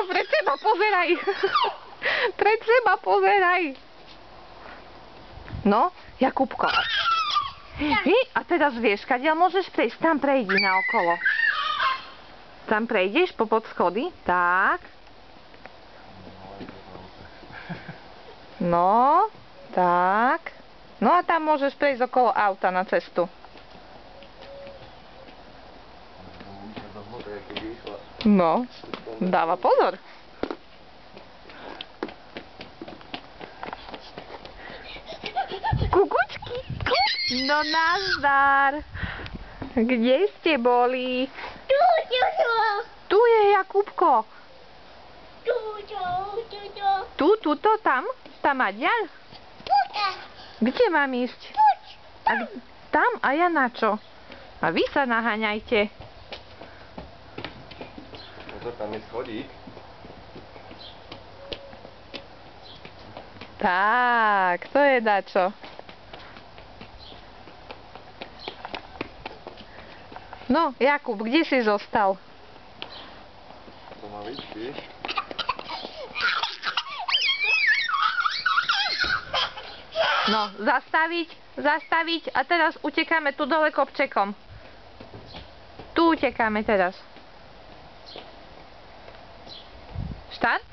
Pred seba pozeraj. Pred seba pozeraj. No, Jakubko. A teraz vieš, kadiaľ môžeš prejsť. Tam prejdi naokolo. Tam prejdeš popod schody. Tak. No, tak. No a tam môžeš prejsť okolo auta na cestu. No, dáva pozor. Kukučky. No nazdar. Kde ste boli? Tu je Jakubko. Tuto, tam? Tam a ďal? Kde mám ísť? Tam? A ja na čo? A vy sa naháňajte. Tam je schodík. Tak, to je dačo. No, Jakub, kde si zostal? To má byť, víš? No, zastaviť a teraz utekáme tu dole kopčekom. Tu utekáme teraz. Štart?